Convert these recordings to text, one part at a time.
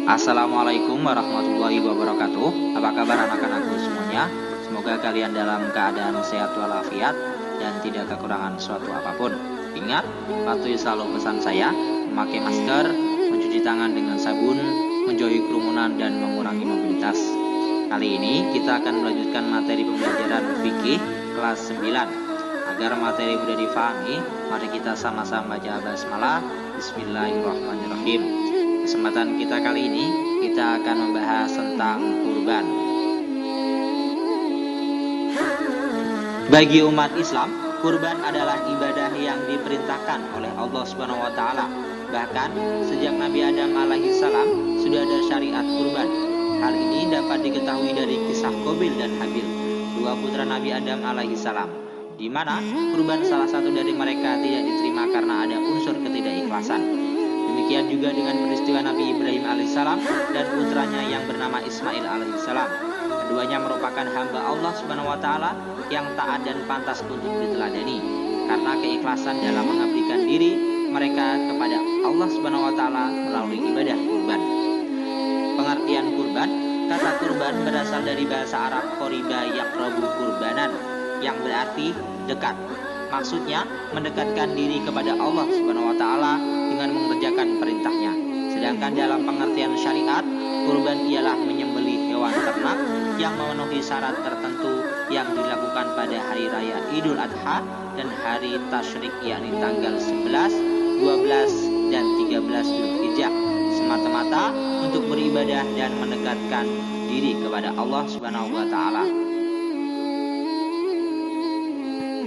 Assalamualaikum warahmatullahi wabarakatuh. Apa kabar anak-anakku semuanya? Semoga kalian dalam keadaan sehat walafiat dan tidak kekurangan suatu apapun. Ingat, patuhi selalu pesan saya, memakai masker, mencuci tangan dengan sabun, menjauhi kerumunan dan mengurangi mobilitas. Kali ini kita akan melanjutkan materi pembelajaran fikih kelas 9. Agar materi mudah difahami, mari kita sama-sama baca basmalah. Bismillahirrahmanirrahim. Kesempatan kita kali ini, kita akan membahas tentang kurban. Bagi umat Islam, kurban adalah ibadah yang diperintahkan oleh Allah Subhanahu wa taala. Bahkan sejak Nabi Adam alaihi salam sudah ada syariat kurban. Hal ini dapat diketahui dari kisah Qabil dan Habil, dua putra Nabi Adam alaihi salam, di mana kurban salah satu dari mereka tidak diterima karena ada unsur ketidakikhlasan. Demikian juga dengan peristiwa Nabi Ibrahim alaihissalam dan putranya yang bernama Ismail alaihissalam. Keduanya merupakan hamba Allah Subhanahu wa taala yang taat dan pantas untuk diteladani karena keikhlasan dalam mengabdikan diri mereka kepada Allah Subhanahu wa taala melalui ibadah kurban. Pengertian kurban, kata kurban berasal dari bahasa Arab qoriba yaqrabu kurbanan, yang berarti dekat. Maksudnya mendekatkan diri kepada Allah Subhanahu wa taala dengan mengerjakan perintahnya. Sedangkan dalam pengertian syariat, kurban ialah menyembelih hewan ternak yang memenuhi syarat tertentu yang dilakukan pada hari raya Idul Adha dan hari Tasyrik, yakni tanggal 11, 12, dan 13 Dzulhijjah, semata-mata untuk beribadah dan mendekatkan diri kepada Allah Subhanahu wa taala.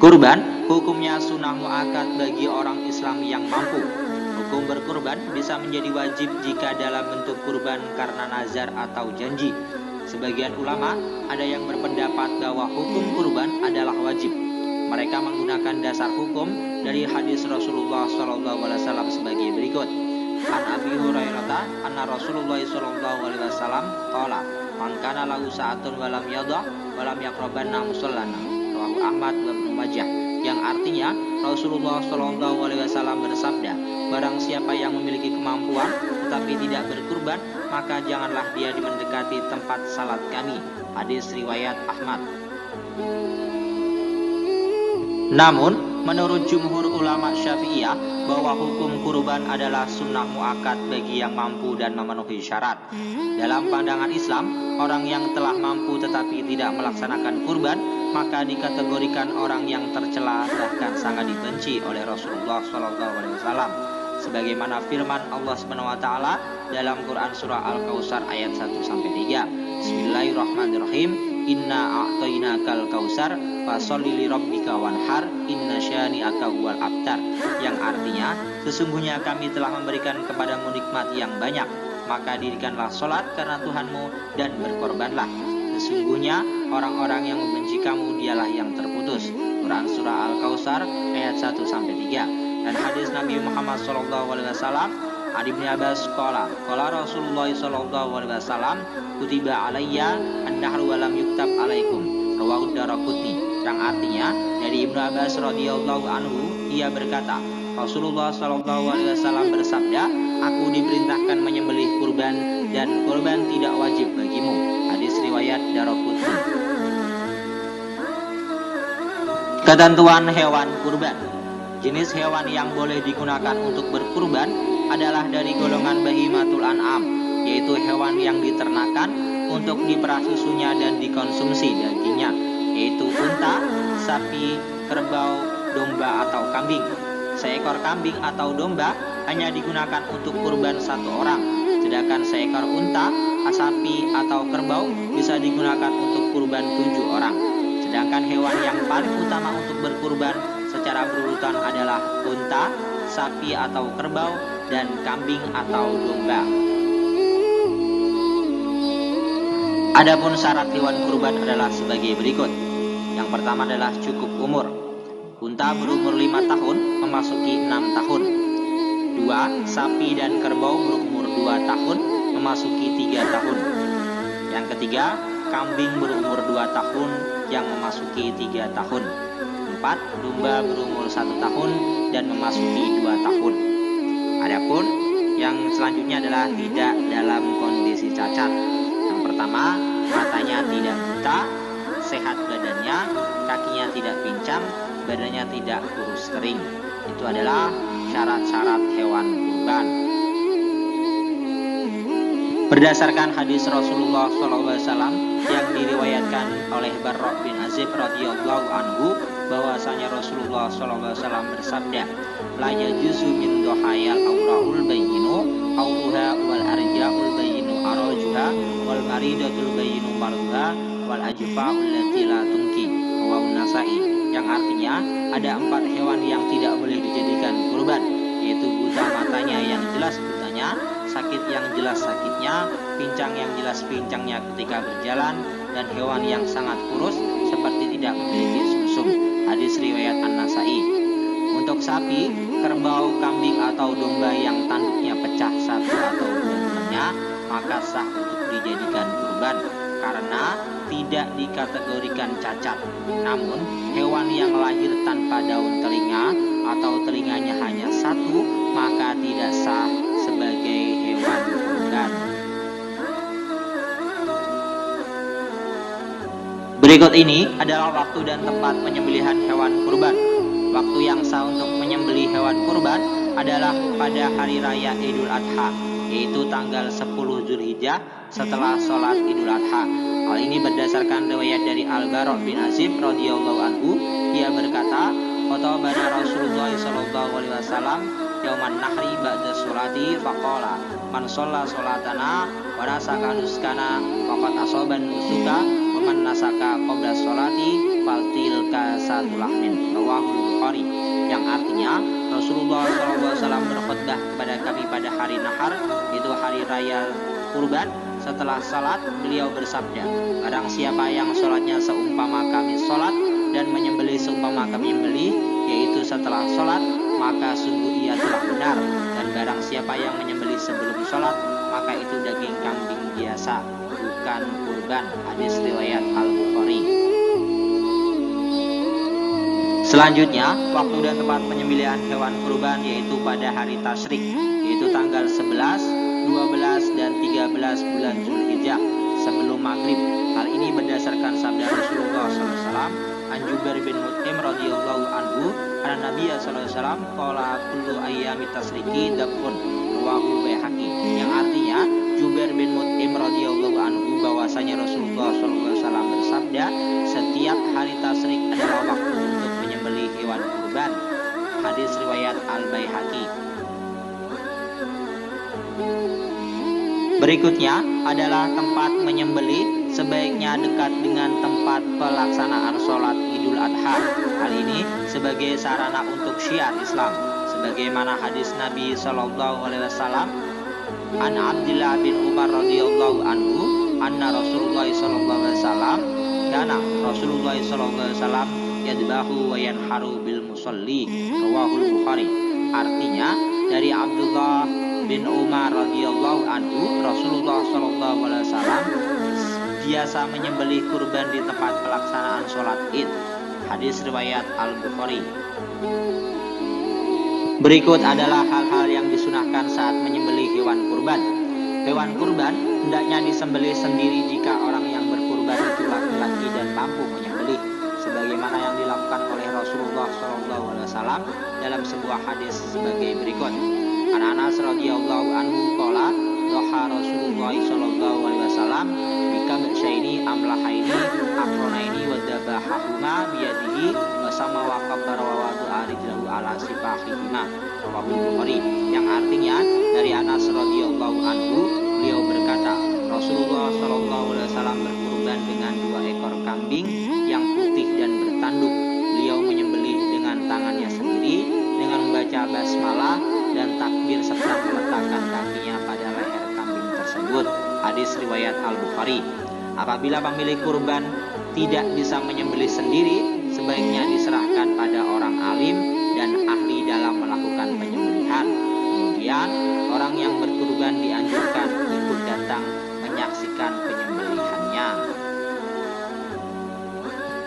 Kurban hukumnya sunnah muakkad bagi orang Islam yang mampu. Hukum berkurban bisa menjadi wajib jika dalam bentuk kurban karena nazar atau janji. Sebagian ulama ada yang berpendapat bahwa hukum kurban adalah wajib. Mereka menggunakan dasar hukum dari hadis Rasulullah SAW sebagai berikut. An Abi Hurairah anna Rasulullah SAW qala man kana lahu sa'atun walam yadha walam yaqrabanna musallana. Rawahu Ahmad wa Ibnu Majah, yang artinya Rasulullah SAW bersabda, barang siapa yang memiliki kemampuan tetapi tidak berkurban, maka janganlah dia mendekati tempat salat kami. Hadis riwayat Ahmad. Namun, menurut jumhur ulama Syafi'iyah bahwa hukum kurban adalah sunnah muakkad bagi yang mampu dan memenuhi syarat. Dalam pandangan Islam, orang yang telah mampu tetapi tidak melaksanakan kurban maka dikategorikan orang yang tercela, bahkan sangat dibenci oleh Rasulullah SAW. Sebagaimana firman Allah Subhanahu wa taala dalam Quran surah Al-Kautsar ayat 1-3. Bismillahirrahmanirrahim. Inna a'tainakal kautsar fasholli lirabbika wanhar inna syani'aka huwal abtar. Yang artinya, sesungguhnya kami telah memberikan kepadamu nikmat yang banyak, maka dirikanlah salat karena Tuhanmu dan berkorbanlah. Sesungguhnya orang-orang yang membenci kamu dialah yang terputus. Quran surah Al-Kautsar ayat 1-3. Dan hadis Nabi Muhammad SAW, Adi bin Abbas qala Rasulullah SAW, kutiba alayya an-nahru wa lam yuktab alaikum. Rawahu Daraqutni. Yang artinya dari Ibnu Abbas radhiyallahu anhu, ia berkata, Rasulullah SAW bersabda, aku diperintahkan menyembelih kurban dan kurban tidak wajib bagimu. Hadis riwayat Daraqutni. Ketentuan hewan kurban. Jenis hewan yang boleh digunakan untuk berkurban adalah dari golongan bahimatul an'am, yaitu hewan yang diternakan untuk diperah susunya dan dikonsumsi dagingnya, yaitu unta, sapi, kerbau, domba atau kambing. Seekor kambing atau domba hanya digunakan untuk kurban satu orang, sedangkan seekor unta, sapi atau kerbau bisa digunakan untuk kurban 7 orang. Sedangkan hewan yang paling utama untuk berkurban secara berurutan adalah unta, sapi atau kerbau, dan kambing atau domba. Adapun syarat hewan kurban adalah sebagai berikut. Yang pertama adalah cukup umur. Unta berumur 5 tahun memasuki 6 tahun. 2. Sapi dan kerbau berumur 2 tahun memasuki 3 tahun. Yang ketiga, kambing berumur 2 tahun yang memasuki 3 tahun. keempat, domba berumur 1 tahun dan memasuki 2 tahun. Adapun yang selanjutnya adalah tidak dalam kondisi cacat. Yang pertama, matanya tidak buta, sehat badannya, kakinya tidak pincang, badannya tidak kurus kering. Itu adalah syarat-syarat hewan kurban. Berdasarkan hadis Rasulullah SAW yang diriwayatkan oleh Barra bin Azib radhiyallahu anhu, bahwasanya Rasulullah SAW bersabda, la yajuzu min dohayal awraul bayyinu awruha wal arja'ul bayyinu arajuha wal maridatul bayyinu marduha wal ajfa'ul lati la tungki. Rawahu Nasa'i. Yang artinya ada 4 hewan yang tidak boleh dijadikan kurban, yaitu buta matanya yang jelas butanya, sakit yang jelas sakitnya, pincang yang jelas pincangnya ketika berjalan, dan hewan yang sangat kurus seperti tidak memiliki sumsum. Hadis riwayat An-Nasa'i. Untuk sapi, kerbau, kambing atau domba yang tanduknya pecah 1 atau 2 tulangnya, maka sah untuk dijadikan kurban karena tidak dikategorikan cacat. Namun, hewan yang lahir tanpa daun telinga atau telinganya hanya 1, maka tidak sah sebagai hewan kurban. Berikut ini adalah waktu dan tempat penyembelihan hewan kurban. Waktu yang sah untuk menyembelih hewan kurban adalah pada hari raya Idul Adha, yaitu tanggal 10 Zulhijjah setelah sholat Idul Adha. Hal ini berdasarkan riwayat dari Al-Barra bin Azib radhiyallahu anhu. Ia berkata, "Khatabana Rasulullah sallallahu alaihi wasallam yauman nahri ba'da sholati faqala man shalla sholatana wa nasaka nuskana faqad asaban nusuka wa man nasaka qabla sholati faltilka satulahmin." Rawahu Bukhari. Yang artinya Rasulullah SAW berkhutbah kepada kami pada hari nahar, itu hari raya kurban. Setelah salat beliau bersabda, barang siapa yang sholatnya seumpama kami sholat dan menyembelih seumpama kami menyembelih, yaitu setelah sholat, maka sungguh ia telah benar. Dan barang siapa yang menyembelih sebelum sholat, maka itu daging kambing biasa, bukan kurban. Hadis riwayat Al-Bukhari. Selanjutnya, waktu dan tempat penyembelihan hewan kurban yaitu pada hari tasyrik, yaitu tanggal 11, 12, dan 13 bulan Zulhijjah sebelum maghrib. Hal ini berdasarkan sabda Rasulullah SAW an Jubair bin Mut'im radhiyallahu anhu, karena Nabi SAW qala kullu ayyami tasriki dabun. Rawahu Baihaqi. Yang artinya Jubair bin Mut'im radhiyallahu anhu bahwasanya Rasulullah SAW bersabda, setiap hari tasyrik adalah waktu untuk menyembelih hewan kurban. Hadis riwayat Al-Baihaqi. Berikutnya adalah tempat menyembelih, sebaiknya dekat dengan tempat pelaksanaan sholat Idul Adha. Hal ini sebagai sarana untuk syiar Islam, sebagaimana hadis Nabi SAW an Abdullah bin Umar radhiyallahu anhu anna Rasulullah SAW kana Rasulullah SAW yadbahu wa yanharu bil musalli. Rawahul Bukhari. Artinya dari Abdullah bin Umar radhiyallahu anhu, Rasulullah SAW biasa menyembelih kurban di tempat pelaksanaan sholat Id. Hadis riwayat Al-Bukhari. Berikut adalah hal-hal yang disunahkan saat menyembelih hewan kurban. Hewan kurban hendaknya disembelih sendiri jika orang yang berkurban itu laki-laki dan mampu menyembelih, sebagaimana yang dilakukan oleh Rasulullah SAW dalam sebuah hadis sebagai berikut. An Anas radhiyallahu anhu qala doha Rasulullah sallallahu alaihi wasallam bikabsyaini amlahaini aqronaini wa dabahahuma biyadihi wa sama wa kabbara wa wada'a rijlahu ala sifahihima. Rawahu Bukhari. Yang artinya dari Anas radhiyallahu anhu, beliau berkata, Rasulullah sallallahu alaihi wasallam berkurban dengan 2 ekor kambing yang putih dan bertanduk. Beliau menyembelih dengan tangannya sendiri dengan membaca basmalah dan takbir serta meletakkan kakinya pada leher kambing tersebut. Hadis riwayat Al-Bukhari. Apabila pemilik kurban tidak bisa menyembelih sendiri, sebaiknya diserahkan pada orang alim dan ahli dalam melakukan penyembelihan. Kemudian orang yang berkurban dianjurkan ikut datang menyaksikan penyembelihannya.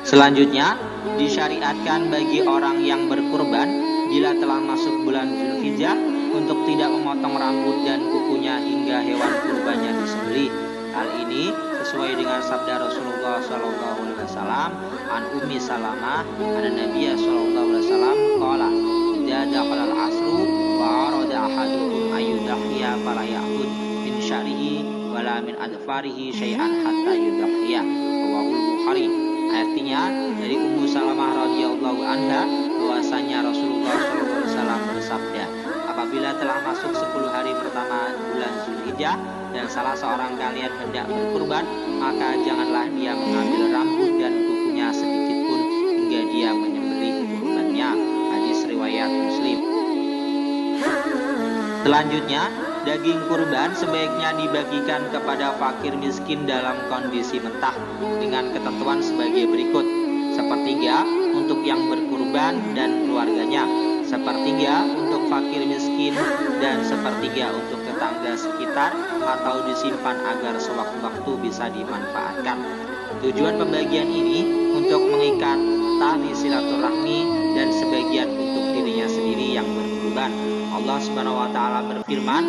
Selanjutnya, Disyariatkan bagi orang yang berkurban bila telah masuk bulan Zulhijjah untuk tidak memotong rambut dan kukunya hingga hewan kurbannya disembelih. Hal ini sesuai dengan sabda Rasulullah SAW an Ummi Salamah an Nabiya SAW qala idza dakhala al-asru wa arada ahadukum ayyudhiya fala ya'khud min sya'rihi wala min adfarihi syai'an hatta yudhiya. Rawahul Bukhari. Artinya dari Ummu Salamah radhiyallahu anha bahwasanya Rasulullah SAW bersabda, apabila telah masuk 10 hari pertama bulan Zulhijjah dan salah seorang kalian hendak berkurban, maka janganlah dia mengambil rambut dan kukunya sedikit pun hingga dia menyembelih kurbannya. Hadis riwayat Muslim. Selanjutnya, daging kurban sebaiknya dibagikan kepada fakir miskin dalam kondisi mentah dengan ketentuan sebagai berikut: sepertiga untuk yang berkurban dan keluarganya, sepertiga untuk fakir miskin, dan sepertiga untuk tetangga sekitar atau disimpan agar sewaktu-waktu bisa dimanfaatkan. Tujuan pembagian ini untuk mengikat tali silaturahmi dan sebagian untuk dirinya sendiri yang berkurban. Allah Subhanahu wa taala berfirman,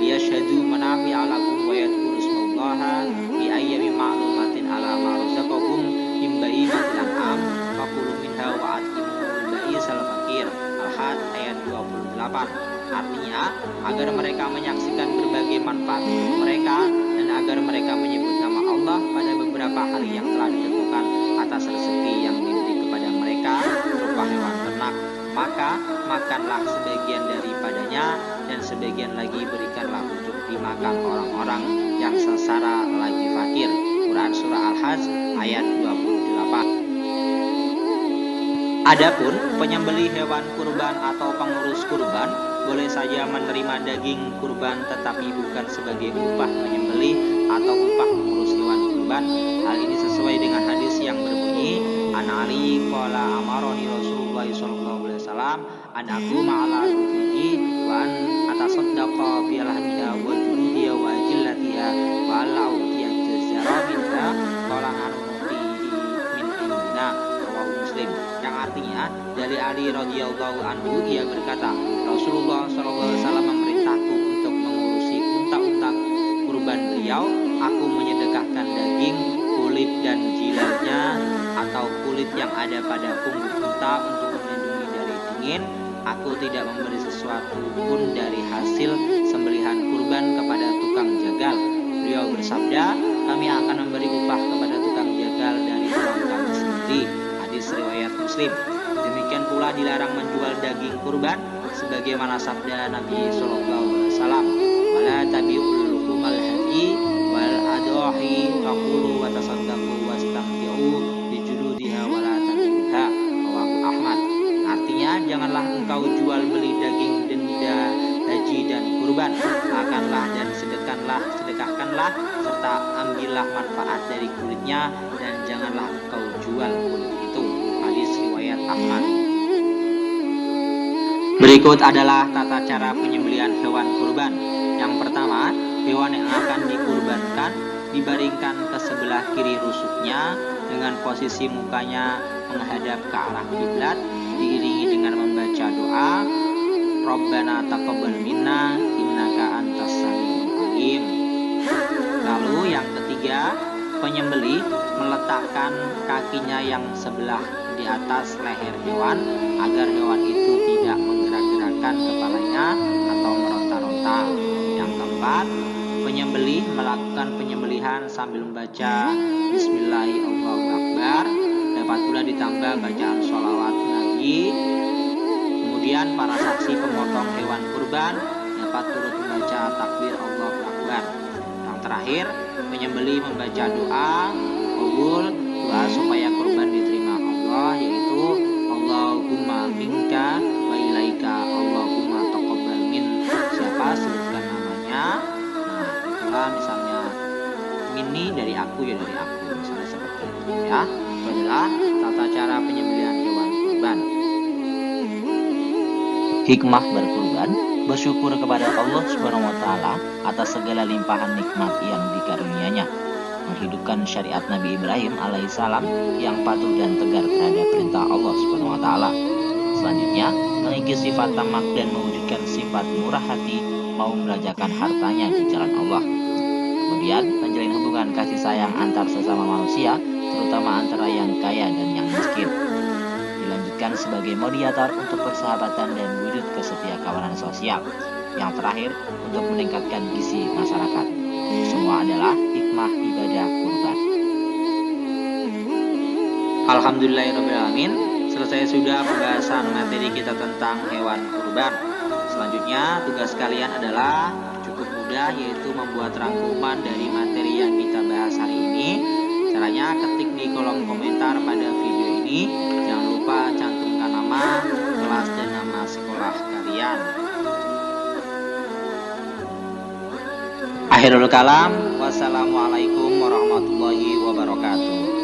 liyashhadu manafi'a lakum wa yadhkuru ismallaha fi ayyamin ma'lumatin ala ma razaqahum min bahimatil an'am fakulu minha wa atimul ba'isal fakir. Al-Had ayat 28. Artinya agar mereka menyaksikan berbagai manfaat untuk mereka dan agar mereka menyebut nama Allah pada beberapa hari yang telah ditentukan atas rezeki yang diberi kepada mereka berupa hewan ternak. Maka makanlah sebagian daripadanya dan sebagian lagi berikanlah untuk dimakan orang-orang yang sengsara lagi fakir. Quran Surah Al-Hajj ayat 28. Adapun penyembelih hewan kurban atau pengurus kurban boleh saja menerima daging kurban tetapi bukan sebagai upah menyembelih atau upah mengurus hewan kurban. Hal ini sesuai dengan hadis yang berbunyi, An Ali qala amaroni Rasulullah sallallahu alaihi wasallam an aquma ala ruhi wa an atasaddaqa bi lahmiha wa juludiha wa jillatiha wa alla utiya jazara minha qala anuti min indina. Rawahu Muslim. Yang artinya dari Ali radhiyallahu anhu ia berkata, Rasulullah sallallahu alaihi wasallam memerintahku untuk mengurusi unta-unta kurban beliau. Aku menyedekahkan daging, kulit dan jilatnya atau kulit yang ada pada punggung unta untuk melindungi dari dingin. Aku tidak memberi sesuatu pun dari hasil sembelihan kurban kepada tukang jagal. Beliau bersabda, kami akan memberi upah kepada tukang jagal dari uang kami sendiri. Hadis riwayat Muslim. Demikian pula dilarang menjual daging kurban sebagaimana sabda Nabi sallallahu alaihi wasallam, wala tabi'ul luhumal hadi wal adahi faqulu wa tasaddaqu wastamti'u bi juludiha wala tabi'uha. Rawahu Ahmad. Artinya janganlah engkau jual beli daging denda haji dan kurban, makanlah dan sedekahkanlah serta ambillah manfaat dari kulitnya dan janganlah engkau jual kulit itu. Hadis riwayat Ahmad. Berikut adalah tata cara penyembelihan hewan kurban. Yang pertama, hewan yang akan dikurbankan dibaringkan ke sebelah kiri rusuknya dengan posisi mukanya menghadap ke arah kiblat, diiringi dengan membaca doa, Rabbana taqabbal minna innaka antas samiul alim. Lalu yang ketiga, penyembelih meletakkan kakinya yang sebelah di atas leher hewan agar hewan itu tidak menggerak-gerakkan kepalanya atau meronta-ronta. Yang keempat, penyembelih melakukan penyembelihan sambil membaca Bismillahirrahmanirrahim. Dapat pula ditambah bacaan sholawat Nabi. Kemudian para saksi pemotong hewan kurban dapat turut membaca takbir Allahu Akbar. Yang terakhir, penyembelih membaca doa qabul, doa supaya kurban diterima Allah, yaitu Allahumma minka wa ilaika Allahumma taqabbal min. Siapa sebutkan namanya. Nah, itulah misalnya ini dari aku ya dari aku, misalnya seperti itu ya. Itu adalah tata cara penyembelihan hewan kurban. Hikmah berkurban, bersyukur kepada Allah Subhanahu wa taala atas segala limpahan nikmat yang dikarunianya. menghidupkan syariat Nabi Ibrahim alaihissalam yang patuh dan tegar terhadap perintah Allah Subhanahu wa taala. Selanjutnya, mengikis sifat tamak dan mewujudkan sifat murah hati, mau membelanjakan hartanya di jalan Allah. Kemudian, menjalin hubungan kasih sayang antar sesama manusia, terutama antara yang kaya dan yang miskin. Dilanjutkan sebagai mediator untuk persahabatan dan wujud kesetiakawanan sosial. Yang terakhir, untuk meningkatkan gizi masyarakat. Semua adalah hikmah ibadah kurban. Alhamdulillahirrahmanirrahim. Selesai sudah pembahasan materi kita tentang hewan kurban. Selanjutnya tugas kalian adalah cukup mudah, yaitu membuat rangkuman dari materi yang kita bahas hari ini. Caranya ketik di kolom komentar pada video ini. Jangan lupa cantumkan nama, kelas, dan nama sekolah kalian. Akhirul kalam, wassalamualaikum warahmatullahi wabarakatuh.